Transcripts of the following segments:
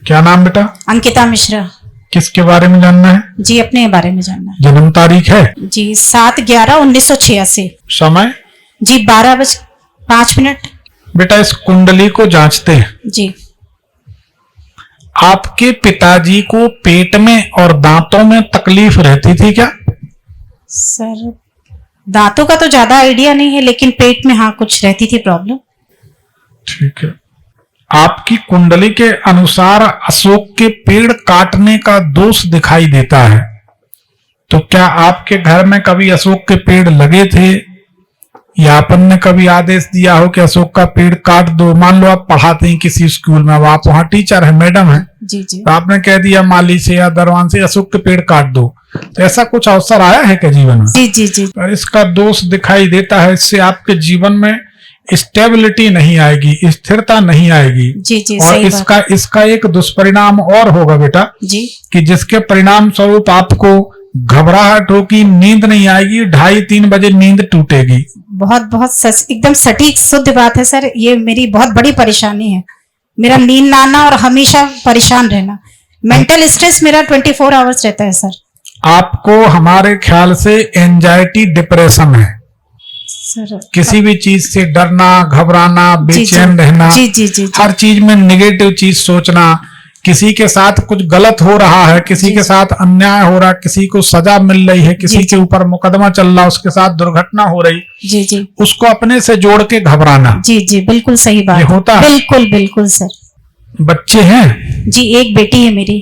क्या नाम बेटा? अंकिता मिश्रा। किसके बारे में जानना है? जी अपने बारे में जानना है। जन्म तारीख है? जी 7/11/1986। समय? जी 12:05। बेटा इस कुंडली को जांचते हैं। जी आपके पिताजी को पेट में और दांतों में तकलीफ रहती थी क्या? सर दांतों का तो ज्यादा आइडिया नहीं है, लेकिन पेट में हाँ कुछ रहती थी प्रॉब्लम। ठीक है। आपकी कुंडली के अनुसार अशोक के पेड़ काटने का दोष दिखाई देता है, तो क्या आपके घर में कभी अशोक के पेड़ लगे थे या अपन ने कभी आदेश दिया हो कि अशोक का पेड़ काट दो? मान लो आप पढ़ाते हैं किसी स्कूल में, अब आप वहां टीचर है, मैडम है, जी जी। तो आपने कह दिया माली से या दरवान से अशोक के पेड़ काट दो, तो ऐसा कुछ अवसर आया है क्या जीवन में? जी जी जी। और इसका दोष दिखाई देता है, इससे आपके जीवन में स्टेबिलिटी नहीं आएगी, स्थिरता नहीं आएगी। जी जी और सही इसका एक दुष्परिणाम और होगा बेटा जी कि जिसके परिणाम स्वरूप आपको घबराहट होगी, नींद नहीं आएगी, 2:30-3 बजे नींद टूटेगी। बहुत बहुत एकदम सटीक शुद्ध बात है सर। ये मेरी बहुत बड़ी परेशानी है, मेरा नींद ना आना और हमेशा परेशान रहना। मेंटल स्ट्रेस मेरा 24 आवर्स रहता है सर। आपको हमारे ख्याल से एंजाइटी डिप्रेशन है सर। किसी भी चीज से डरना, घबराना, बेचैन रहना, जी जी जी। हर चीज में निगेटिव चीज सोचना, किसी के साथ कुछ गलत हो रहा है, किसी के साथ अन्याय हो रहा है, किसी को सजा मिल रही है, किसी के ऊपर मुकदमा चल रहा है, उसके साथ दुर्घटना हो रही, जी जी, उसको अपने से जोड़ के घबराना। जी जी बिल्कुल सही बात। ये होता है। बिल्कुल बिल्कुल सर। बच्चे हैं? जी एक बेटी है मेरी।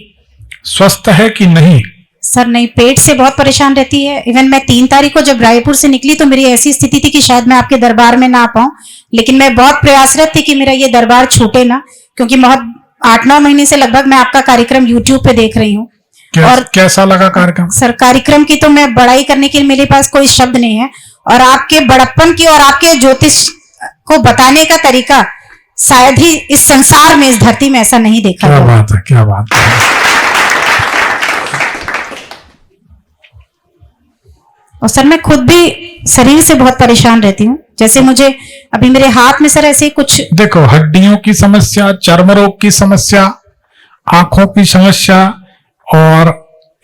स्वस्थ है कि नहीं? सर नहीं, पेट से बहुत परेशान रहती है। इवन मैं 3 तारीख को जब रायपुर से निकली तो मेरी ऐसी स्थिति थी कि शायद मैं आपके दरबार में ना आ पाऊं, लेकिन मैं बहुत प्रयासरत थी कि मेरा ये दरबार छूटे ना, क्योंकि बहुत 8-9 महीने से लगभग मैं आपका कार्यक्रम YouTube पे देख रही हूँ। और कैसा लगा कार्यक्रम? सर कार्यक्रम की तो मैं बड़ाई करने के लिए मेरे पास कोई शब्द नहीं है, और आपके बड़प्पन की और आपके ज्योतिष को बताने का तरीका शायद ही इस संसार में, इस धरती में ऐसा नहीं देखा गया। क्या बात है, क्या बात है। और सर मैं खुद भी शरीर से बहुत परेशान रहती हूँ। जैसे मुझे अभी मेरे हाथ में सर ऐसे कुछ, देखो, हड्डियों की समस्या, चर्म रोग की समस्या, आंखों की समस्या, और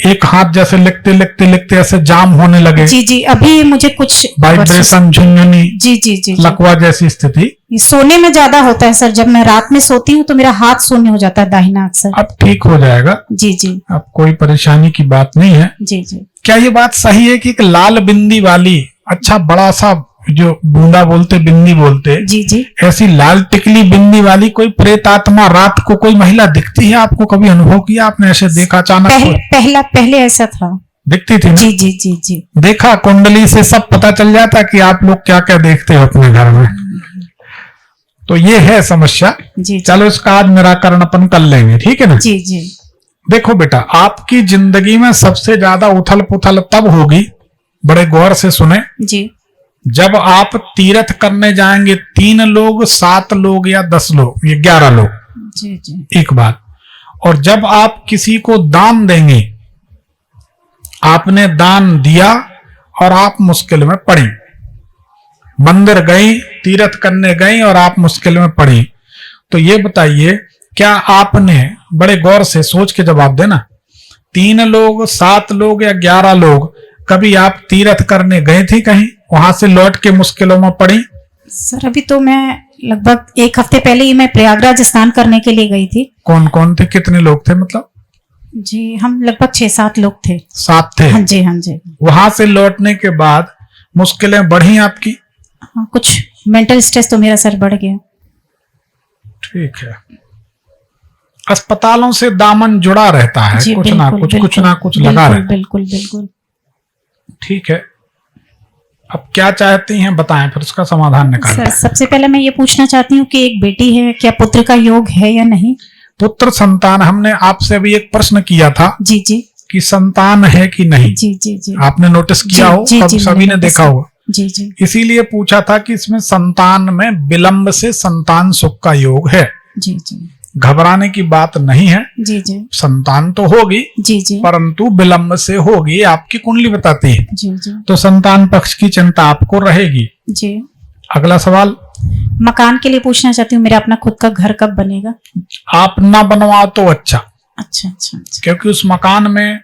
एक हाथ जैसे लिखते लिखते लिखते ऐसे जाम होने लगे। जी जी अभी मुझे कुछ वाइब्रेशन, झुनझुनी, जी जी जी लकवा जैसी स्थिति। सोने में ज्यादा होता है सर। जब मैं रात में सोती हूँ तो मेरा हाथ शून्य हो जाता है दाहिना अक्सर। अब ठीक हो जाएगा। जी जी। अब कोई परेशानी की बात नहीं है। जी जी। क्या ये बात सही है कि एक लाल बिंदी वाली, अच्छा बड़ा सा जो बूंदा बोलते, बिंदी बोलते, जी जी, ऐसी लाल टिकली बिंदी वाली कोई प्रेत आत्मा रात को कोई महिला दिखती है आपको? कभी अनुभव किया आपने? ऐसे देखा अचानक? पहले ऐसा था, दिखती थी? जी जी जी जी। देखा, कुंडली से सब पता चल जाता कि आप लोग क्या क्या देखते हो अपने घर में। तो ये है समस्या। जी, चलो इसका आज निराकरण अपन कर लेंगे, ठीक है ना? जी जी। देखो बेटा, आपकी जिंदगी में सबसे ज्यादा उथल पुथल तब होगी, बड़े गौर से सुने, जी, जब आप तीर्थ करने जाएंगे 3 लोग, 7 लोग या 10 लोग, ये 11 लोग, जी जी। एक बात। और जब आप किसी को दान देंगे, आपने दान दिया और आप मुश्किल में पड़ी, मंदिर गई, तीर्थ करने गई और आप मुश्किल में पड़ी, तो ये बताइए क्या आपने, बड़े गौर से सोच के जवाब देना, 3 लोग, 7 लोग या 11 लोग, कभी आप तीर्थ करने गए थे कहीं, वहां से लौट के मुश्किलों में पड़ी? सर अभी तो मैं लगभग 1 हफ्ते पहले ही मैं प्रयागराज स्नान करने के लिए गई थी। कौन कौन थे, कितने लोग थे मतलब? जी हम लगभग 6-7 लोग थे। 7 थे? हाँ जी, हाँ जी। वहां से लौटने के बाद मुश्किलें बढ़ी आपकी? हाँ, कुछ मेंटल स्ट्रेस तो मेरा सर बढ़ गया। ठीक है। अस्पतालों से दामन जुड़ा रहता है, कुछ ना कुछ लगा रहता है। बिल्कुल बिल्कुल। ठीक है, अब क्या चाहती हैं बताएं, फिर उसका समाधान निकालें। सर सबसे पहले मैं ये पूछना चाहती हूँ कि एक बेटी है, क्या पुत्र का योग है या नहीं? पुत्र संतान, हमने आपसे अभी एक प्रश्न किया था जी जी, कि संतान है कि नहीं। जी जी जी। आपने नोटिस किया हो, सब सभी ने देखा होगा। जी जी। इसीलिए पूछा था कि इसमें संतान में विलंब से संतान सुख का योग है। जी जी। घबराने की बात नहीं है। जी जी। संतान तो होगी, जी जी, परंतु विलंब से होगी, आपकी कुंडली बताती है। जी जी। तो संतान पक्ष की चिंता आपको रहेगी। जी। अगला सवाल। मकान के लिए पूछना चाहती हूँ, मेरा अपना खुद का घर कब बनेगा? आप ना बनवाओ तो अच्छा, अच्छा अच्छा अच्छा। क्योंकि उस मकान में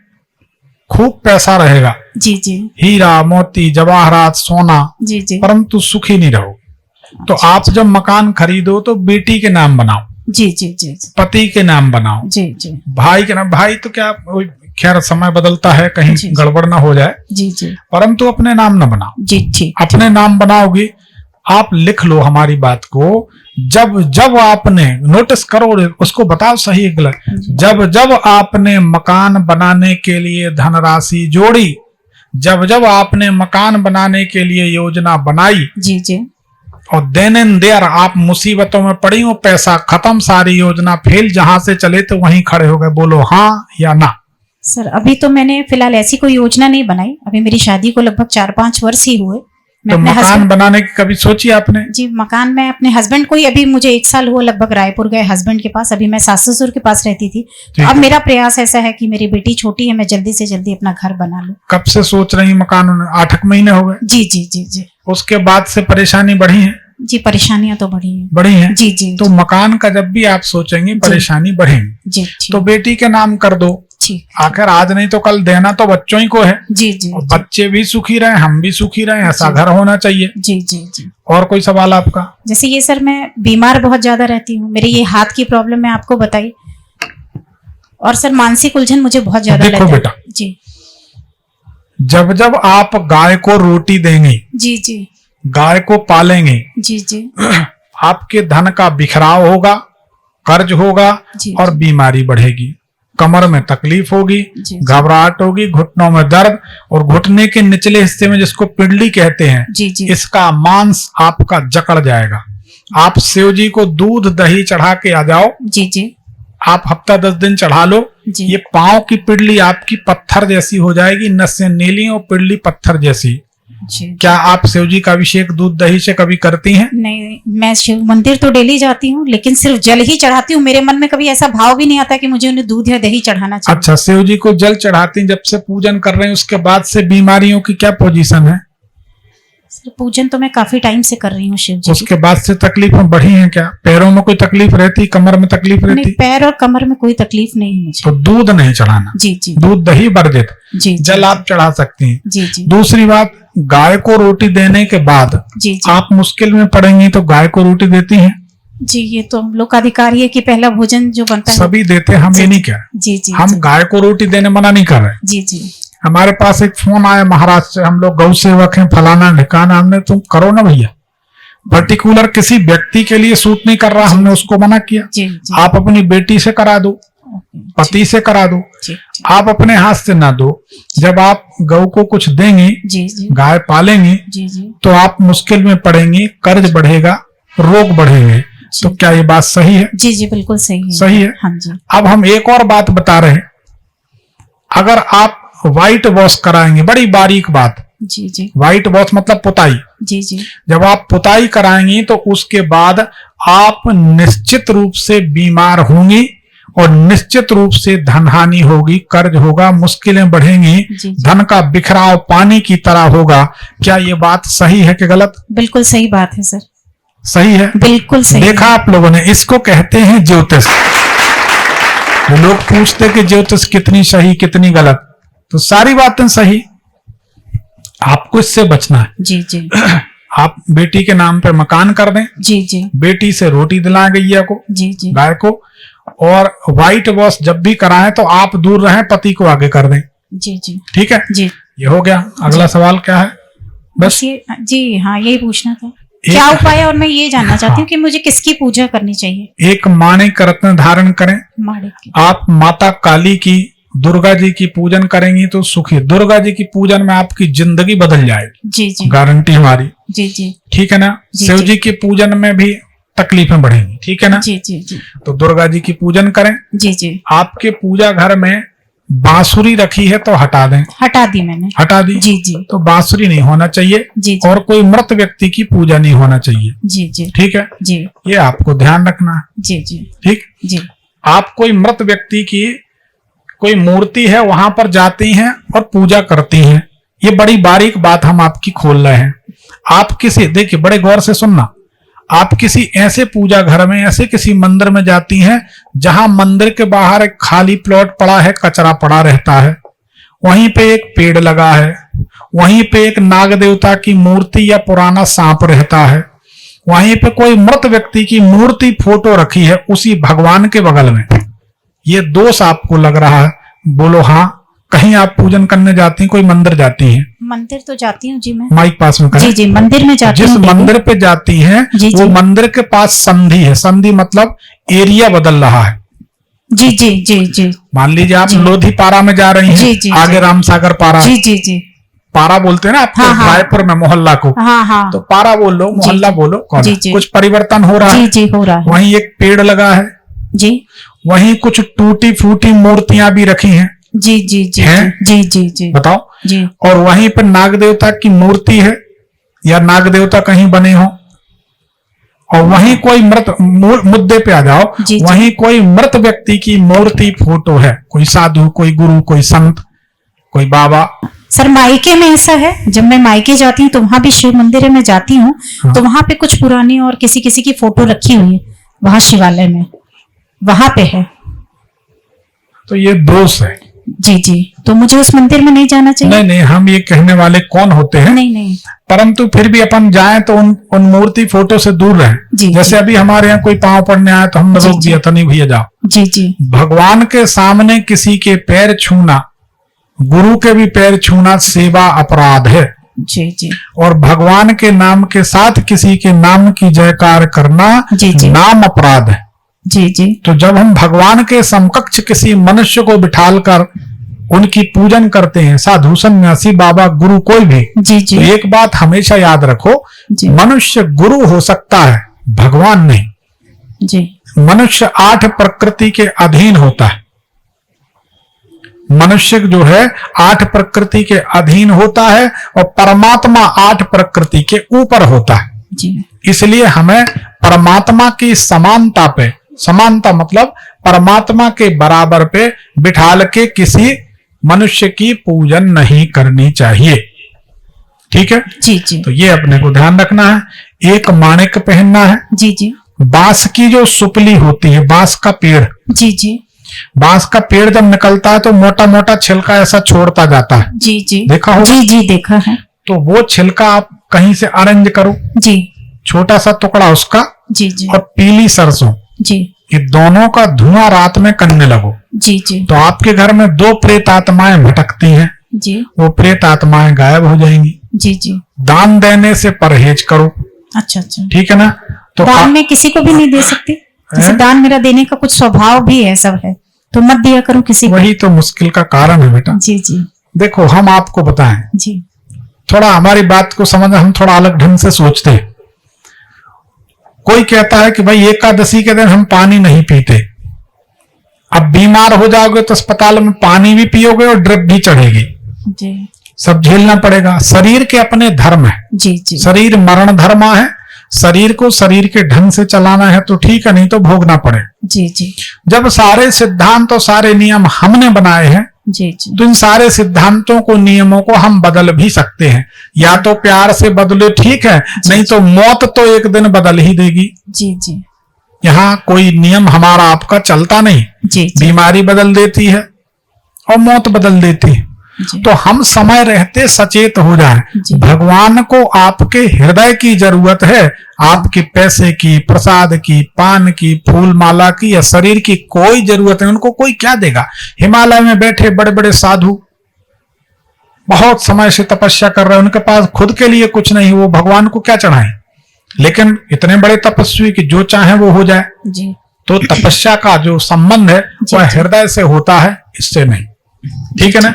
खूब पैसा रहेगा, जी जी हीरा मोती जवाहरात सोना, जी जी परंतु सुखी नहीं रहोगे। तो आप जब मकान खरीदो तो बेटी के नाम बनाओ, जी जी जी जी पति के नाम बनाओ, जी जी भाई के नाम, भाई तो क्या वही, खैर समय बदलता है, कहीं जी, जी। गड़बड़ ना हो जाए, जी जी परंतु अपने नाम ना बनाओ। जी ठीक। अपने नाम बनाओगी, आप लिख लो हमारी बात को। जब जब आपने नोटिस करो, उसको बताओ सही है गलत। जब जब आपने मकान बनाने के लिए धनराशि जोड़ी, जब जब आपने मकान बनाने के लिए योजना बनाई, जी जी और देन एंड देयर आप मुसीबतों में पड़ी हो, पैसा खत्म, सारी योजना फेल, जहां से चले तो वहीं खड़े हो गए, बोलो हाँ या ना। सर, अभी तो मैंने फिलहाल ऐसी कोई योजना नहीं बनाई। अभी मेरी शादी को लगभग 4-5 वर्ष ही हुए। मैं तो अपने मकान हस्बैंड, बनाने की कभी सोची आपने? जी मकान में अपने हस्बैंड को ही, अभी मुझे 1 साल हुआ लगभग रायपुर गए हस्बैंड के पास। अभी मैं सास ससुर के पास रहती थी। ठीक तो अब है। मेरा प्रयास ऐसा है कि मेरी बेटी छोटी है, मैं जल्दी से जल्दी अपना घर बना लूं। कब से सोच रही मकान? 8 महीने हो गए। जी जी जी जी उसके बाद से परेशानी बढ़ी है? जी, परेशानियां तो बढ़ी हैं। बढ़ी है। जी जी तो मकान का जब भी आप सोचेंगे परेशानी बढ़ेगी, जी तो ठीक बेटी के नाम कर दो। ठीक। आखिर आज नहीं तो कल देना तो बच्चों ही को है। जी जी और बच्चे भी सुखी रहे, हम भी सुखी रहे, ऐसा जी। घर होना चाहिए। जी जी जी। और कोई सवाल आपका? जैसे ये सर, मैं बीमार बहुत ज्यादा रहती हूँ। मेरे ये हाथ की प्रॉब्लम मैं आपको बताई, और सर मानसिक उलझन मुझे बहुत ज्यादा देखो रहता है। बेटा, जी जब जब आप गाय को रोटी देंगे, जी जी गाय को पालेंगे, जी जी आपके धन का बिखराव होगा, कर्ज होगा, जी, और बीमारी बढ़ेगी, कमर में तकलीफ होगी, जी, घबराहट होगी, घुटनों में दर्द, और घुटने के निचले हिस्से में जिसको पिंडली कहते हैं, जी जी इसका मांस आपका जकड़ जाएगा। आप शिव जी को दूध दही चढ़ा के आ जाओ, जी जी आप हफ्ता 10 दिन चढ़ा लो, जी। ये पांव की पिंडली आपकी पत्थर जैसी हो जाएगी, नसें नीली और पिंडली पत्थर जैसी। जी। क्या आप शिव जी का अभिषेक दूध दही से कभी करती हैं? नहीं, मैं शिव मंदिर तो डेली जाती हूँ, लेकिन सिर्फ जल ही चढ़ाती हूँ। मेरे मन में कभी ऐसा भाव भी नहीं आता कि मुझे उन्हें दूध या दही चढ़ाना चाहिए। अच्छा, शिव जी को जल चढ़ाती, जब से पूजन कर रहे हैं उसके बाद से बीमारियों की क्या पोजीशन है? सर, पूजन तो मैं काफी टाइम से कर रही हूँ शिव जी की। उसके बाद से तकलीफें बढ़ी हैं क्या? पैरों में कोई तकलीफ रहती, कमर में तकलीफ नहीं, रहती? पैर और कमर में कोई तकलीफ नहीं है मुझे। तो दूध नहीं चढ़ाना, जी जी दूध दही वर्जित, जी जी जल आप चढ़ा सकती हैं। जी जी दूसरी बात, गाय को रोटी देने के बाद जी जी आप मुश्किल में पड़ेंगी तो गाय को रोटी देती हैं? जी, ये तो हम लोग का अधिकार है कि पहला भोजन जो बनता है। सभी देते हैं, हम ये नहीं कह रहे। जी जी हम गाय को रोटी देने मना नहीं कर रहे। जी जी हमारे पास एक फोन आया महाराष्ट्र से, हम लोग गौ सेवक हैं, फलाना ढिकाना, हमने, तुम करो ना भैया, पर्टिकुलर किसी व्यक्ति के लिए सूट नहीं कर रहा, हमने उसको मना किया। जी जी आप अपनी बेटी से करा दो, पति से करा दो, जी आप अपने हाथ से ना दो। जब आप गौ को कुछ देंगी, जी जी गाय पालेंगी, जी जी तो आप मुश्किल में पड़ेंगी, कर्ज बढ़ेगा, रोग बढ़ेंगे। तो क्या ये बात सही है? जी जी बिल्कुल सही है। सही है। हाँ जी अब हम एक और बात बता रहे हैं, अगर आप व्हाइट वॉश कराएंगे, बड़ी बारीक बात, जी जी व्हाइट वॉश मतलब पुताई, जी जी जब आप पुताई कराएंगी तो उसके बाद आप निश्चित रूप से बीमार होंगी, और निश्चित रूप से धन हानि होगी, कर्ज होगा, मुश्किलें बढ़ेंगी, जी जी धन का बिखराव पानी की तरह होगा। क्या ये बात सही है कि गलत? बिल्कुल सही बात है सर, सही है। बिल्कुल सही देखा है। आप लोगों ने, इसको कहते हैं ज्योतिष। वो लोग पूछते कि ज्योतिष कितनी सही कितनी गलत, तो सारी बातें सही। आपको इससे बचना है। जी जी आप बेटी के नाम पे मकान कर दें, जी जी बेटी से रोटी दिलाएं गैया को, जी जी गाय को, और व्हाइट वॉश जब भी कराएं तो आप दूर रहें, पति को आगे कर दें। जी जी ठीक है, जी। ये हो गया। अगला सवाल क्या है? बस ये, जी हाँ, यही पूछना था, एक- क्या उपाय है, और मैं ये जानना चाहती हाँ। हूँ कि मुझे किसकी पूजा करनी चाहिए। एक माणिक रत्न धारण करें। माणिक की। आप माता काली की, दुर्गा जी की पूजन करेंगी तो सुखी। दुर्गा जी की पूजन में आपकी जिंदगी बदल जाएगी, जी जी गारंटी हमारी। जी जी ठीक है ना? जी, शिव जी। जी की पूजन में भी तकलीफें बढ़ेंगी, ठीक है ना? जी जी जी तो दुर्गा जी की पूजन करें। जी जी आपके पूजा घर में बांसुरी रखी है तो हटा दें, हटा दी मैंने। हटा दी। जी जी तो बांसुरी नहीं होना चाहिए, जी जी और कोई मृत व्यक्ति की पूजा नहीं होना चाहिए। जी जी ठीक है, जी ये आपको ध्यान रखना है। जी जी ठीक, जी आप कोई मृत व्यक्ति की कोई मूर्ति है वहां पर जाती हैं और पूजा करती हैं, ये बड़ी बारीक बात हम आपकी खोल रहे हैं। आप किसी, देखिए बड़े गौर से सुनना, आप किसी ऐसे पूजा घर में, ऐसे किसी मंदिर में जाती हैं जहां मंदिर के बाहर एक खाली प्लॉट पड़ा है, कचरा पड़ा रहता है, वहीं पे एक पेड़ लगा है, वहीं पे एक नाग देवता की मूर्ति या पुराना सांप रहता है, वहीं पे कोई मृत व्यक्ति की मूर्ति फोटो रखी है उसी भगवान के बगल में, ये दोष आपको लग रहा है? बोलो हाँ। कहीं आप पूजन करने जाती हैं, कोई मंदिर जाती हैं? मंदिर तो जाती हूँ जी मैं। माइक पास में करें। जी जी, मंदिर में जाती जिस हूँ। मंदिर पे जाती हैं जी, वो जी। मंदिर के पास संधि है। संधि मतलब एरिया बदल रहा है। जी जी जी जी मान लीजिए आप जी। लोधीपारा में जा रही हैं, जी, जी, आगे जी। रामसागर पारा, जी जी जी। पारा बोलते हैं ना आप, हाँ, हाँ। रायपुर में मोहल्ला को, हाँ हाँ तो पारा बोल लो, मोहल्ला जी। बोलो, कौन जी, है? जी। कुछ परिवर्तन हो रहा जी है। जी हो रहा है। वहीं एक पेड़ लगा है, जी वहीं कुछ टूटी फूटी मूर्तियां भी रखी हैं, जी जी जी हैं? जी जी जी बताओ। जी और वहीं पर नाग देवता की मूर्ति है या नाग देवता कहीं बने हो, और वहीं कोई मृत, मुद्दे पे आ जाओ, जी, जी। वहीं कोई मृत व्यक्ति की मूर्ति फोटो है, कोई साधु, कोई गुरु, कोई संत, कोई बाबा। सर मायके में ऐसा है, जब मैं मायके जाती हूँ तो वहां भी शिव मंदिर में जाती हूँ, हाँ। तो वहां पे कुछ पुरानी और किसी किसी की फोटो रखी हुई है, वहां शिवालय में वहां पे है। तो ये दोष है। जी जी, तो मुझे उस मंदिर में नहीं जाना चाहिए? नहीं नहीं, हम ये कहने वाले कौन होते हैं? नहीं नहीं। परंतु फिर भी अपन जाएं तो उन मूर्ति फोटो से दूर रहें। जी, जैसे जी। अभी हमारे यहाँ कोई पांव पड़ने आया तो हमने जी, रोक जी। दिया था, नहीं भैया जाओ। जी जी भगवान के सामने किसी के पैर छूना, गुरु के भी पैर छूना सेवा अपराध है। जी जी और भगवान के नाम के साथ किसी के नाम की जयकार करना जी, जी। नाम अपराध है। जी जी तो जब हम भगवान के समकक्ष किसी मनुष्य को बिठालकर उनकी पूजन करते हैं, साधु सन्यासी बाबा गुरु कोई भी, जी जी तो एक बात हमेशा याद रखो, जी मनुष्य गुरु हो सकता है, भगवान नहीं। जी मनुष्य 8 प्रकृति के अधीन होता है। मनुष्य जो है 8 प्रकृति के अधीन होता है और परमात्मा 8 प्रकृति के ऊपर होता है। जी इसलिए हमें परमात्मा की समानता पे, समानता मतलब परमात्मा के बराबर पे बिठाल के किसी मनुष्य की पूजन नहीं करनी चाहिए। ठीक है? जी जी तो ये अपने को ध्यान रखना है। एक माणिक पहनना है। जी जी बांस की जो सुपली होती है, बांस का पेड़, जी जी बांस का पेड़ जब निकलता है तो मोटा मोटा छिलका ऐसा छोड़ता जाता है, जी जी देखा होगा? जी जी देखा है। तो वो छिलका आप कहीं से अरेंज करो, जी छोटा सा टुकड़ा उसका, जी जी और पीली सरसों, जी ये दोनों का धुआं रात में करने लगो, जी जी तो आपके घर में 2 प्रेत आत्माएं भटकती हैं, जी वो प्रेत आत्माएं गायब हो जाएंगी। जी जी दान देने से परहेज करो। अच्छा अच्छा। ठीक है ना? तो दान में किसी को भी नहीं दे सकती? जैसे हैं? दान मेरा देने का कुछ स्वभाव भी है, सब है, तो मत दिया करूं किसी को। वही तो मुश्किल का कारण है बेटा। जी जी देखो, हम आपको बताएं, जी थोड़ा हमारी बात को समझ, हम थोड़ा अलग ढंग से सोचते हैं। कोई कहता है कि भाई एकादशी के दिन हम पानी नहीं पीते, अब बीमार हो जाओगे तो अस्पताल में पानी भी पियोगे और ड्रिप भी चढ़ेगी, जी सब झेलना पड़ेगा। शरीर के अपने धर्म है, जी जी शरीर मरण धर्मा है, शरीर को शरीर के ढंग से चलाना है तो ठीक है, नहीं तो भोगना पड़े। जी जी जब सारे सिद्धांत और सारे नियम हमने बनाए हैं जी जी तो इन सारे सिद्धांतों को, नियमों को हम बदल भी सकते हैं। या तो प्यार से बदले, ठीक है, नहीं तो मौत तो एक दिन बदल ही देगी। जी जी यहाँ कोई नियम हमारा आपका चलता नहीं। जी जी बीमारी बदल देती है और मौत बदल देती है। जी तो हम समय रहते सचेत हो जाएं। जी। भगवान को आपके हृदय की जरूरत है, आपके पैसे की, प्रसाद की, पान की, फूल माला की या शरीर की कोई जरूरत नहीं। उनको कोई क्या देगा? हिमालय में बैठे बड़े बड़े साधु बहुत समय से तपस्या कर रहे हैं, उनके पास खुद के लिए कुछ नहीं, वो भगवान को क्या चढ़ाएं? लेकिन इतने बड़े तपस्वी कि जो चाहे वो हो जाए। जी तो तपस्या का जो संबंध है जी, वह जी। हृदय से होता है, इससे नहीं। ठीक है ना?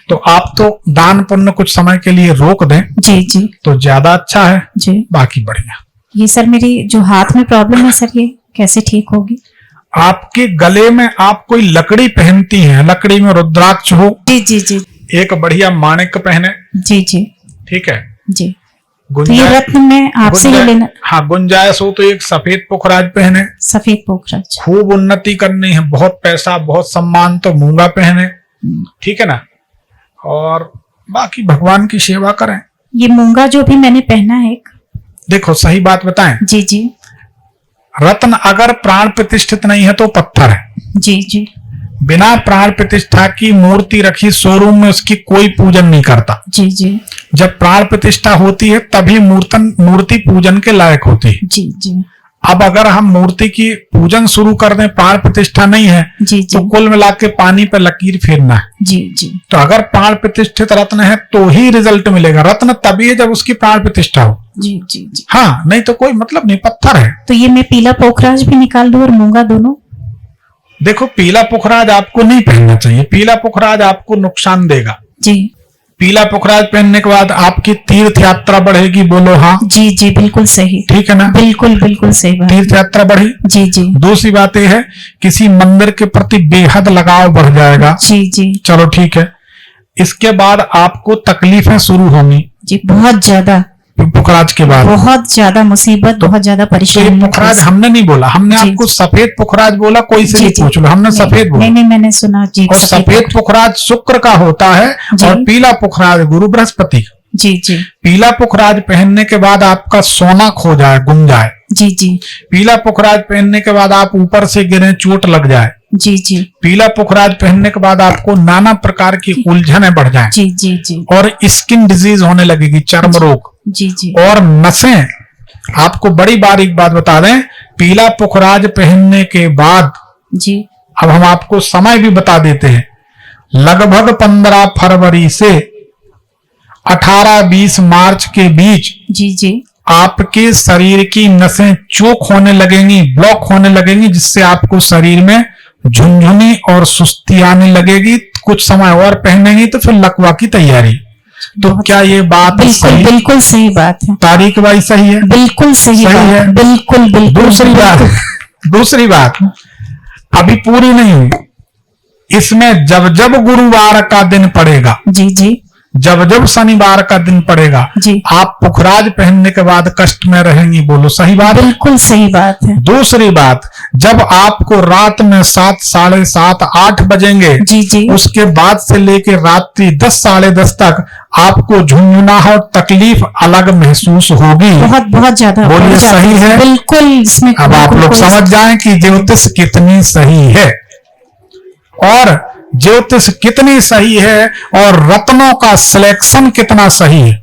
तो आप तो दान पुण्य कुछ समय के लिए रोक दें जी जी तो ज्यादा अच्छा है, जी। बाकी बढ़िया। ये सर मेरी जो हाथ में प्रॉब्लम है सर, ये कैसे ठीक होगी? आपके गले में आप कोई लकड़ी पहनती हैं, लकड़ी में रुद्राक्ष हो, जी जी जी एक बढ़िया माणिक पहने, जी जी ठीक है? जी। तो ये रत्न में आपसे ही लेना, हाँ, गुंजाइश हो तो एक सफेद पुखराज पहने। सफेद पोखराज। खूब उन्नति करनी है, बहुत पैसा बहुत सम्मान, तो मूंगा पहने। ठीक है ना? और बाकी भगवान की सेवा करें। ये मूंगा जो भी मैंने पहना है एक, देखो सही बात बताएं, जी जी रत्न अगर प्राण प्रतिष्ठित नहीं है तो पत्थर है। जी जी बिना प्राण प्रतिष्ठा की मूर्ति रखी शोरूम में उसकी कोई पूजन नहीं करता। जी जी जब प्राण प्रतिष्ठा होती है तभी मूर्ति पूजन के लायक होती है। जी जी अब अगर हम मूर्ति की पूजन शुरू कर दें, प्राण प्रतिष्ठा नहीं है, जी जी तो कुल मिला के पानी पे लकीर फेरना है। जी जी तो अगर प्राण प्रतिष्ठित रत्न है तो ही रिजल्ट मिलेगा। रत्न तभी है जब उसकी प्राण प्रतिष्ठा हो। जी जी जी। हाँ, नहीं तो कोई मतलब नहीं, पत्थर है। तो ये मैं पीला पोखराज भी निकाल दूं और मूंगा दोनों? देखो, पीला पुखराज आपको नहीं पहनना चाहिए। पीला पुखराज आपको नुकसान देगा। जी पीला पुखराज पहनने के बाद आपकी तीर्थ यात्रा बढ़ेगी। बोलो हाँ। जी जी बिल्कुल सही। ठीक है ना? बिल्कुल बिल्कुल सही बात। तीर्थ यात्रा बढ़ी। जी जी दूसरी बात यह है, किसी मंदिर के प्रति बेहद लगाव बढ़ जाएगा। जी जी चलो ठीक है। इसके बाद आपको तकलीफें शुरू होंगी जी, बहुत ज्यादा, पुखराज के बाद। बहुत ज्यादा मुसीबत, बहुत ज्यादा तो ये परेशानी। पुखराज हमने नहीं बोला, हमने जी, आपको सफेद पुखराज बोला। कोई से जी, भी जी। पूछ लो, हमने सफेद बोला। नहीं नहीं मैंने सुना जी। और सफेद पुखराज शुक्र का होता है जी। और पीला पुखराज गुरु बृहस्पति का। जी जी पीला पुखराज पहनने के बाद आपका सोना खो जाए, गुम जाए। जी जी पीला पुखराज पहनने के बाद आप ऊपर से गिरे, चोट लग जाए। जी जी पीला पुखराज पहनने के बाद आपको नाना प्रकार की उलझनें बढ़ जाएं जी जी जी और स्किन डिजीज होने लगेगी, चर्म रोग जी जी और नसें। आपको बड़ी बारीक बात बता दें, पीला पुखराज पहनने के बाद, जी अब हम आपको समय भी बता देते हैं, लगभग 15 फरवरी से 18-20 मार्च के बीच जी जी आपके शरीर की नसें चोक होने लगेंगी, ब्लॉक होने लगेंगी, जिससे आपको शरीर में झुनझुनी और सुस्ती आने लगेगी। कुछ समय और पहनेंगी तो फिर लकवा की तैयारी। तो क्या ये बात बिल्कुल सही? बिल्कुल सही बात है। तारीख भाई सही है? बिल्कुल सही सही बात है। बिल्कुल बिल्कुल। दूसरी बात अभी पूरी नहीं हुई। इसमें जब जब गुरुवार का दिन पड़ेगा, जी जी जब जब शनिवार का दिन पड़ेगा, जी आप पुखराज पहनने के बाद कष्ट में रहेंगी। बोलो सही बात? बिल्कुल सही बात है। दूसरी बात, जब आपको रात में 7, 7:30, 8 बजेंगे, जी जी उसके बाद से लेकर रात्रि 10, 10:30 तक आपको झुंझुनाहट और तकलीफ अलग महसूस होगी। बहुत बहुत ज्यादा। बोलिए बहुत ज्यादा। सही है? बिल्कुल। इसमें अब आप बिल्कुल लोग कोई- समझ जाएं कि ज्योतिष कितनी सही है और ज्योतिष कितनी सही है और रत्नों का सिलेक्शन कितना सही है।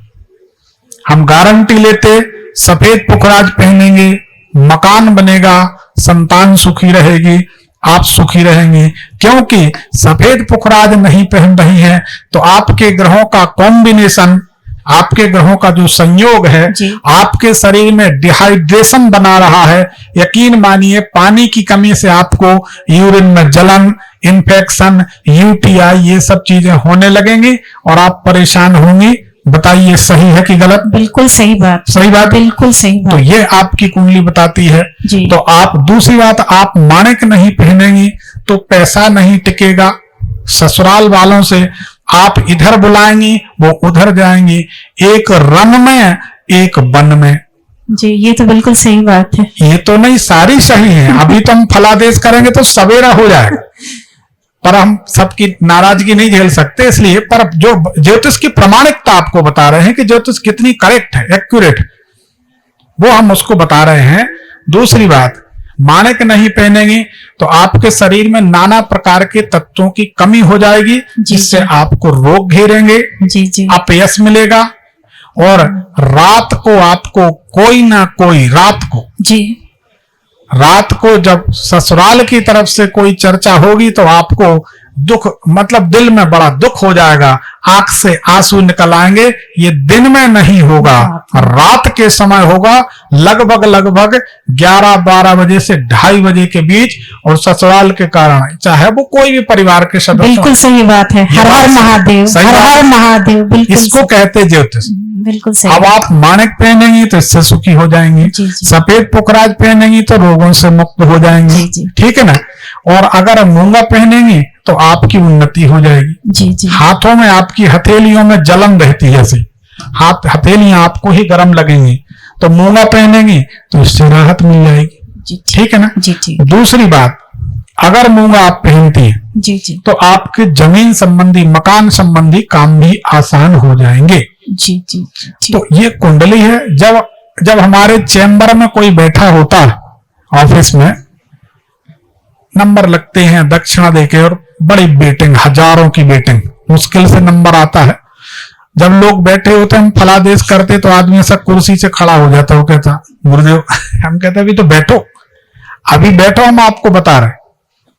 हम गारंटी लेते, सफेद पुखराज पहनेंगे, मकान बनेगा, संतान सुखी रहेगी, आप सुखी रहेंगे। क्योंकि सफेद पुखराज नहीं पहन रही हैं तो आपके ग्रहों का कॉम्बिनेशन, आपके ग्रहों का जो संयोग है, जी। आपके शरीर में डिहाइड्रेशन बना रहा है। यकीन मानिए, पानी की कमी से आपको यूरिन में जलन, इन्फेक्शन, यूटीआई, ये सब चीजें होने लगेंगी और आप परेशान होंगी। बताइए सही है कि गलत? बिल्कुल सही बात। सही बात। बिल्कुल सही तो बात। ये आपकी कुंडली बताती है। जी। तो आप, दूसरी बात, आप माणिक नहीं पहनेंगी तो पैसा नहीं टिकेगा। ससुराल वालों से आप इधर बुलाएंगी, वो उधर जाएंगी। एक रन में, एक बन में। जी, ये तो बिल्कुल सही बात है। ये तो नहीं, सारी सही है। अभी तो हम फलादेश करेंगे तो सवेरा हो जाएगा, पर हम सबकी नाराजगी नहीं झेल सकते, इसलिए। पर जो ज्योतिष की प्रामाणिकता आपको बता रहे हैं कि ज्योतिष कितनी करेक्ट है, एक्यूरेट, वो हम उसको बता रहे हैं। दूसरी बात, माणिक नहीं पहनेंगी तो आपके शरीर में नाना प्रकार के तत्वों की कमी हो जाएगी, जिससे आपको रोग घेरेंगे, जी जी अपयश मिलेगा और रात को आपको कोई ना कोई, रात को जब ससुराल की तरफ से कोई चर्चा होगी तो आपको दुख, मतलब दिल में बड़ा दुख हो जाएगा, आंख से आंसू निकल आएंगे। ये दिन में नहीं होगा, रात के समय होगा, लगभग 11-12 बजे से 2:30 बजे के बीच। और ससुराल के कारण, चाहे वो कोई भी परिवार के सदस्य, बिल्कुल सही बात है। हर हर महादेव, सही हर बात हर है। महादेव। बिल्कुल इसको कहते ज्योतिष। बिल्कुल सही। अब आप माणिक पहनेंगी तो इससे सुखी हो जाएंगी, जी, जी। सफेद पुखराज पहनेंगी तो रोगों से मुक्त हो जाएंगी, जी, जी। ठीक है ना? और अगर मूंगा पहनेंगी तो आपकी उन्नति हो जाएगी। जी जी हाथों में, आपकी हथेलियों में जलन रहती है, ऐसी हथेलियां आपको ही गर्म लगेंगी, तो मूंगा पहनेंगी तो इससे राहत मिल जाएगी, जी ठीक है ना? जी जी दूसरी बात, अगर मूंगा आप पहनती है जी जी तो आपके जमीन संबंधी, मकान संबंधी काम भी आसान हो जाएंगे। जी जी जी तो ये कुंडली है। जब हमारे चैम्बर में कोई बैठा होता है ऑफिस में नंबर लगते हैं दक्षिणा देके, और बड़ी बेटिंग, हजारों की बेटिंग, मुश्किल से नंबर आता है। जब लोग बैठे होते हम फलादेश करते तो आदमी ऐसा कुर्सी से खड़ा हो जाता, वो कहता गुरुदेव, हम कहते अभी तो बैठो, अभी बैठो, हम आपको बता रहे।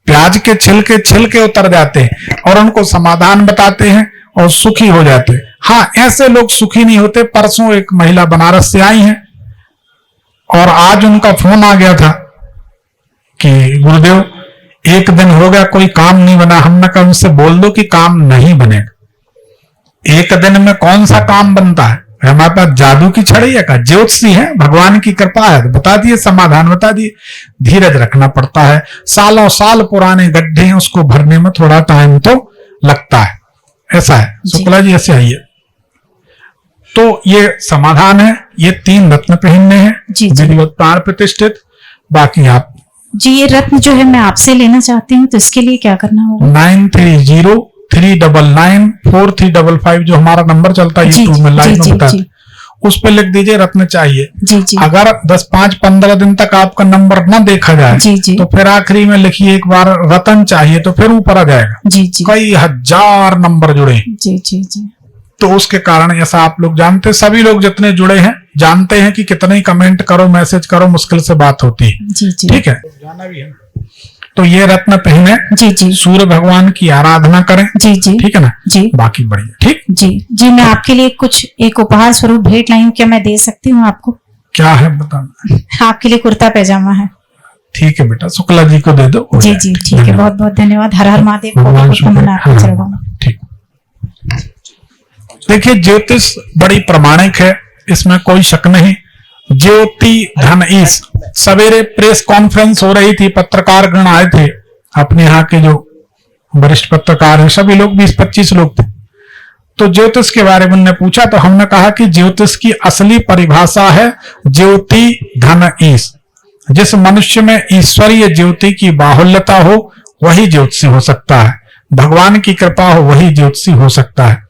प्याज के छिलके उतर जाते हैं और उनको समाधान बताते हैं और सुखी हो जाते हैं। हाँ, ऐसे लोग सुखी नहीं होते। परसों एक महिला बनारस से आई हैं और आज उनका फोन आ गया था कि गुरुदेव एक दिन हो गया कोई काम नहीं बना। हमने कहा उनसे बोल दो कि काम नहीं बनेगा, एक दिन में कौन सा काम बनता है, हमारे पास जादू की छड़ी है का, ज्योतिषी है, भगवान की कृपा है, बता दिए समाधान, बता दिए। धीरज रखना पड़ता है, सालों साल पुराने गड्ढे हैं, उसको भरने में थोड़ा टाइम तो लगता है। ऐसा है शुक्ला जी, ऐसे आइए। तो ये समाधान है, ये 3 रत्न पहनने हैं विधिवत प्राण प्रतिष्ठित। बाकी आप जी, ये रत्न जो है मैं आपसे लेना चाहती हूँ, तो इसके लिए क्या करना होगा? 9303994355 जो हमारा नंबर चलता है यूट्यूब में लाइव में बताते, उस पर लिख दीजिए रत्न चाहिए। अगर 10-5-15 दिन तक आपका नंबर न देखा जाए तो फिर आखिरी में लिखिए एक बार रत्न चाहिए, तो फिर ऊपर आ जाएगा। कई हजार नंबर जुड़े तो उसके कारण ऐसा आप लोग जानते, सभी लोग जितने जुड़े हैं जानते हैं कि कितने ही कमेंट करो, मैसेज करो, मुश्किल से बात होती है। ठीक है, जाना भी है। तो ये रत्न पहने, सूर्य भगवान की आराधना करें। ठीक है ना जी, बाकी बढ़िया। ठीक जी, मैं आपके लिए कुछ एक उपहार स्वरूप भेंट लाई हूँ, क्या मैं दे सकती हूँ आपको? क्या है बताना? आपके लिए कुर्ता पैजामा है। ठीक है बेटा, शुक्ला जी को दे दो। जी ठीक है, बहुत बहुत धन्यवाद। हर हर महादेव। ठीक। देखिए, ज्योतिष बड़ी प्रमाणिक है, इसमें कोई शक नहीं। ज्योति धन ईश, सवेरे प्रेस कॉन्फ्रेंस हो रही थी, पत्रकार गण आए थे, अपने यहाँ के जो वरिष्ठ पत्रकार हैं सभी लोग 20-25 लोग थे। तो ज्योतिष के बारे में उन्होंने पूछा, तो हमने कहा कि ज्योतिष की असली परिभाषा है ज्योति धन ईश। जिस मनुष्य में ईश्वरीय ज्योति की बाहुल्यता हो वही ज्योतिषी हो सकता है, भगवान की कृपा हो वही ज्योतिषी हो सकता है।